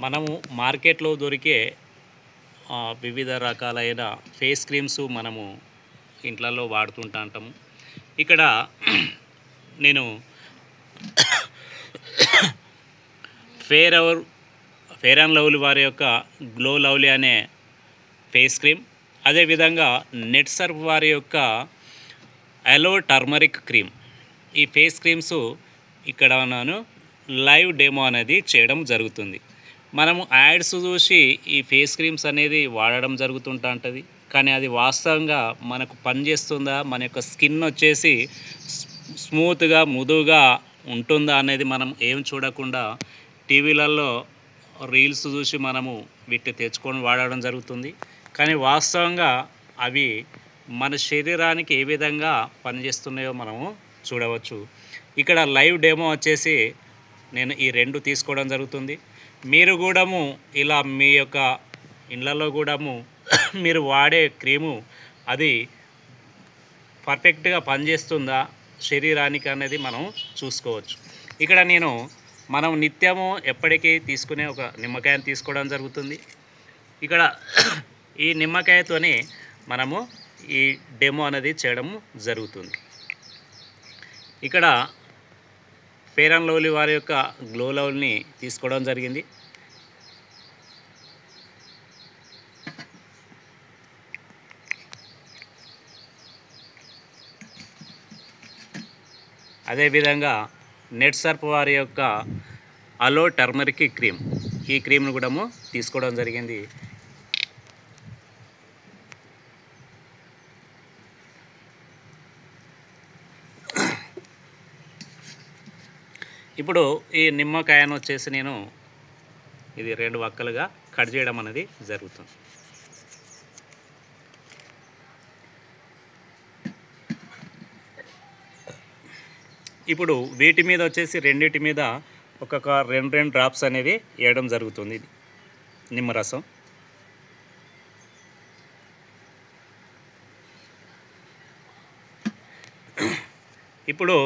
మనము మార్కెట్లో దొరికే వివిధ రకాలైన ఫేస్ క్రీమ్స్ మనము ఇంట్లలో వాడుతుంటాము. ఇక్కడ నేను ఫెయిర్ అండ్ లవ్లీ వారి యొక్క గ్లో లవ్లీ అనే ఫేస్ క్రీమ్, అదేవిధంగా నెట్ సర్ఫ్ వారి యొక్క అలో టర్మరిక్ క్రీమ్, ఈ ఫేస్ క్రీమ్స్ ఇక్కడ నేను లైవ్ డెమో అనేది చేయడం జరుగుతుంది. మనము యాడ్స్ చూసి ఈ ఫేస్ క్రీమ్స్ అనేది వాడడం జరుగుతుంటుంది, కానీ అది వాస్తవంగా మనకు పనిచేస్తుందా, మన యొక్క స్కిన్ వచ్చేసి స్మూత్గా మృదువుగా ఉంటుందా అనేది మనం ఏం చూడకుండా టీవీలలో రీల్స్ చూసి మనము వీటిని తెచ్చుకొని వాడడం జరుగుతుంది. కానీ వాస్తవంగా అవి మన శరీరానికి ఏ విధంగా పనిచేస్తున్నాయో మనము చూడవచ్చు. ఇక్కడ లైవ్ డెమో వచ్చేసి నేను ఈ 2 తీసుకోవడం జరుగుతుంది. మీరు కూడా ఇలా మీ యొక్క ఇళ్ళల్లో కూడా మీరు వాడే క్రీము అది పర్ఫెక్ట్గా పనిచేస్తుందా శరీరానికి అనేది మనం చూసుకోవచ్చు. ఇక్కడ మనం నిత్యము ఎప్పటికీ తీసుకునే ఒక నిమ్మకాయను తీసుకోవడం జరుగుతుంది. ఇక్కడ ఈ నిమ్మకాయతోనే మనము ఈ డెమో అనేది చేయడం జరుగుతుంది. ఇక్కడ ఫెయిర్ అండ్ లవ్లీ వారి యొక్క గ్లో లవ్లీని తీసుకోవడం జరిగింది. అదేవిధంగా నెట్ సర్ఫ్ వారి యొక్క అలో టర్మరిక్ క్రీమ్, ఈ క్రీమ్ను కూడా తీసుకోవడం జరిగింది. ఇప్పుడు ఈ నిమ్మకాయను వచ్చేసి నేను ఇది 2 వక్కలుగా కట్ చేయడం అనేది జరుగుతుంది. ఇప్పుడు వీటి మీద వచ్చేసి రెండిటి మీద ఒక్కొక్క 2 డ్రాప్స్ అనేది వేయడం జరుగుతుంది నిమ్మరసం. ఇప్పుడు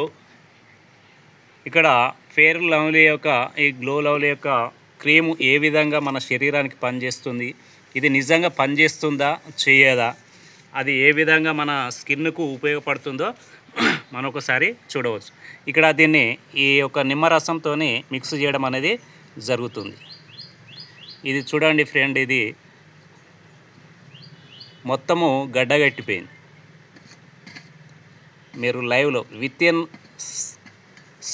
ఇక్కడ ఫెయిర్ లవ్లీ యొక్క ఈ గ్లో లవ్లీ యొక్క క్రీము ఏ విధంగా మన శరీరానికి పనిచేస్తుంది, ఇది నిజంగా పనిచేస్తుందా చేయదా, అది ఏ విధంగా మన స్కిన్కు ఉపయోగపడుతుందో మనం ఒకసారి చూడవచ్చు. ఇక్కడ దీన్ని ఈ యొక్క నిమ్మరసంతో మిక్స్ చేయడం అనేది జరుగుతుంది. ఇది చూడండి ఫ్రెండ్, ఇది మొత్తము గడ్డగట్టిపోయింది. మీరు లైవ్లో వితిన్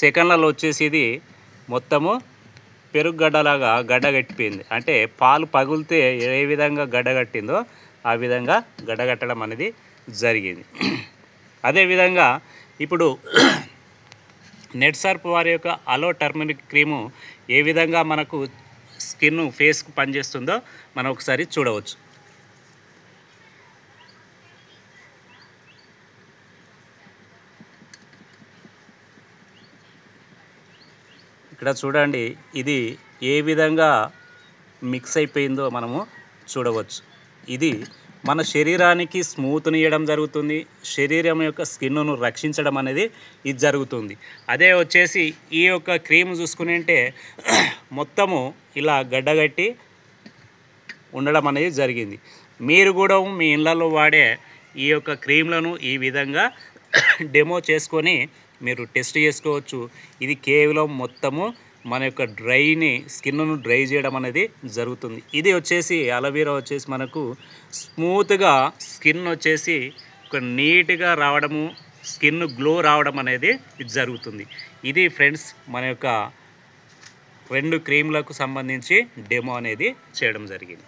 సెకండ్లలో వచ్చేసి ఇది మొత్తము పెరుగుగడ్డలాగా గడ్డగట్టిపోయింది. అంటే పాలు పగిలితే ఏ విధంగా గడ్డగట్టిందో ఆ విధంగా గడ్డగట్టడం అనేది జరిగింది. అదేవిధంగా ఇప్పుడు నెట్ సర్ఫ్ వారి యొక్క అలో టర్మరిక్ క్రీము ఏ విధంగా మనకు స్కిన్ ఫేస్కు పనిచేస్తుందో మనం ఒకసారి చూడవచ్చు. ఇక్కడ చూడండి, ఇది ఏ విధంగా మిక్స్ అయిపోయిందో మనము చూడవచ్చు. ఇది మన శరీరానికి స్మూత్నియడం జరుగుతుంది, శరీరం యొక్క స్కిన్ను రక్షించడం అనేది ఇది జరుగుతుంది. అదే వచ్చేసి ఈ యొక్క క్రీమ్ చూసుకునింటే మొత్తము ఇలా గడ్డగట్టి ఉండడం అనేది జరిగింది. మీరు కూడా మీ ఇళ్ళల్లో వాడే ఈ యొక్క క్రీమ్లను ఈ విధంగా డెమో చేసుకొని మీరు టెస్ట్ చేసుకోవచ్చు. ఇది కేవలం మొత్తము మన యొక్క స్కిన్ను డ్రై చేయడం అనేది జరుగుతుంది. ఇది వచ్చేసి అలోవెరా వచ్చేసి మనకు స్మూత్గా స్కిన్ వచ్చేసి ఒక నీట్గా రావడము, స్కిన్ గ్లో రావడం అనేది ఇది జరుగుతుంది. ఇది ఫ్రెండ్స్ మన యొక్క 2 క్రీమ్లకు సంబంధించి డెమో అనేది చేయడం జరిగింది.